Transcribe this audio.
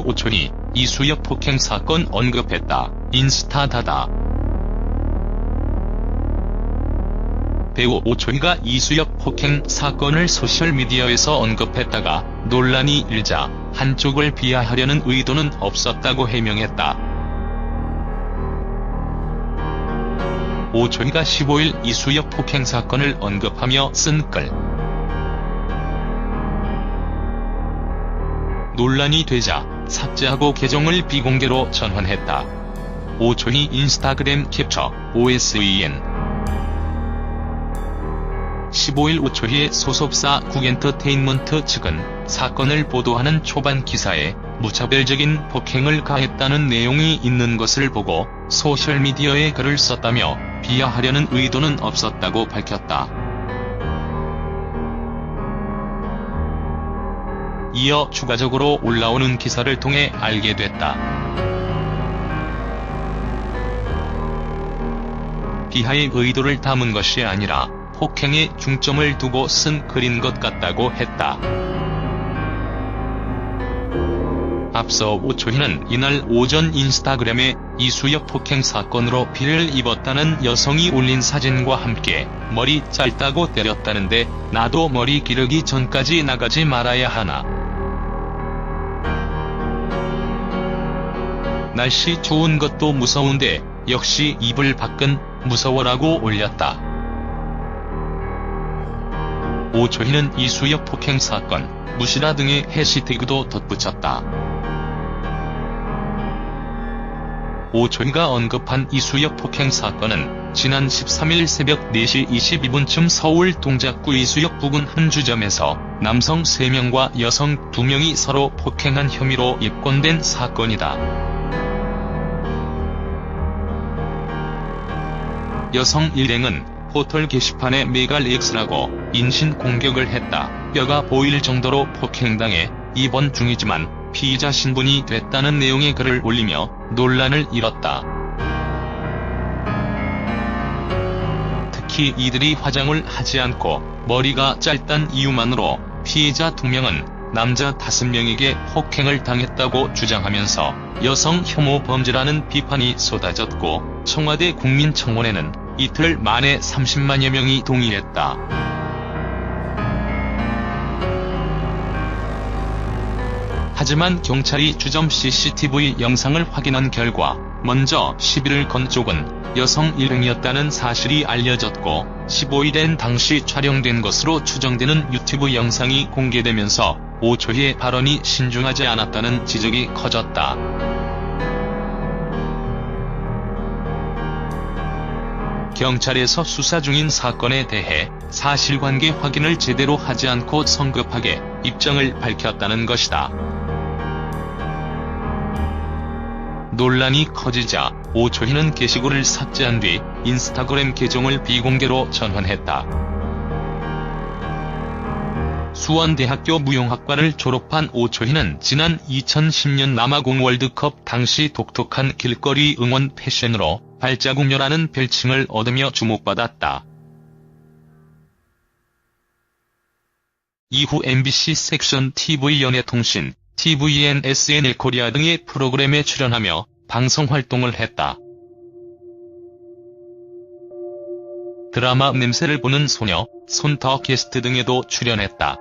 오촌이 이수엽 폭행 사건 언급했다. 인스타다다. 배우 오촌이가 이수엽 폭행 사건을 소셜미디어에서 언급했다가 논란이 일자 한쪽을 비하하려는 의도는 없었다고 해명했다. 오촌이가 15일 이수엽 폭행 사건을 언급하며 쓴 글. 논란이 되자 삭제하고 계정을 비공개로 전환했다. 오촌이 인스타그램 캡처 OSEN 15일 오촌이의 소속사 국엔터테인먼트 측은 사건을 보도하는 초반 기사에 무차별적인 폭행을 가했다는 내용이 있는 것을 보고 소셜미디어에 글을 썼다며 비하하려는 의도는 없었다고 밝혔다. 이어 추가적으로 올라오는 기사를 통해 알게 됐다. 비하의 의도를 담은 것이 아니라 폭행에 중점을 두고 쓴 글인 것 같다고 했다. 앞서 오촌이는 이날 오전 인스타그램에 이수엽 폭행 사건으로 피해를 입었다는 여성이 올린 사진과 함께 머리 짧다고 때렸다는데 나도 머리 기르기 전까지 나가지 말아야 하나. 날씨 좋은 것도 무서운데 역시 이불 밖은 무서워라고 올렸다. 오촌이는 이수엽 폭행 사건, 무시라 등의 해시태그도 덧붙였다. 오촌이가 언급한 이수엽 폭행 사건은 지난 13일 새벽 4시 22분쯤 서울 동작구 이수역 부근 한 주점에서 남성 3명과 여성 2명이 서로 폭행한 혐의로 입건된 사건이다. 여성 일행은 포털 게시판에 메갈 X라고 인신 공격을 했다. 뼈가 보일 정도로 폭행당해 입원 중이지만 피의자 신분이 됐다는 내용의 글을 올리며 논란을 일었다. 특히 이들이 화장을 하지 않고 머리가 짧단 이유만으로 피해자 2명은 남자 5명에게 폭행을 당했다고 주장하면서 여성 혐오 범죄라는 비판이 쏟아졌고 청와대 국민청원에는 이틀 만에 30만여 명이 동의했다. 하지만 경찰이 주점 CCTV 영상을 확인한 결과 먼저 시비를 건 쪽은 여성 일행이었다는 사실이 알려졌고 15일엔 당시 촬영된 것으로 추정되는 유튜브 영상이 공개되면서 오촌이의 발언이 신중하지 않았다는 지적이 커졌다. 경찰에서 수사 중인 사건에 대해 사실관계 확인을 제대로 하지 않고 성급하게 입장을 밝혔다는 것이다. 논란이 커지자 오촌이는 게시글을 삭제한 뒤 인스타그램 계정을 비공개로 전환했다. 수원대학교 무용학과를 졸업한 오촌이는 지난 2010년 남아공 월드컵 당시 독특한 길거리 응원 패션으로 발자국녀라는 별칭을 얻으며 주목받았다. 이후 MBC 섹션 TV 연예통신, TVN SNL 코리아 등의 프로그램에 출연하며 방송 활동을 했다. 드라마 냄새를 보는 소녀, 손 더 게스트 등에도 출연했다.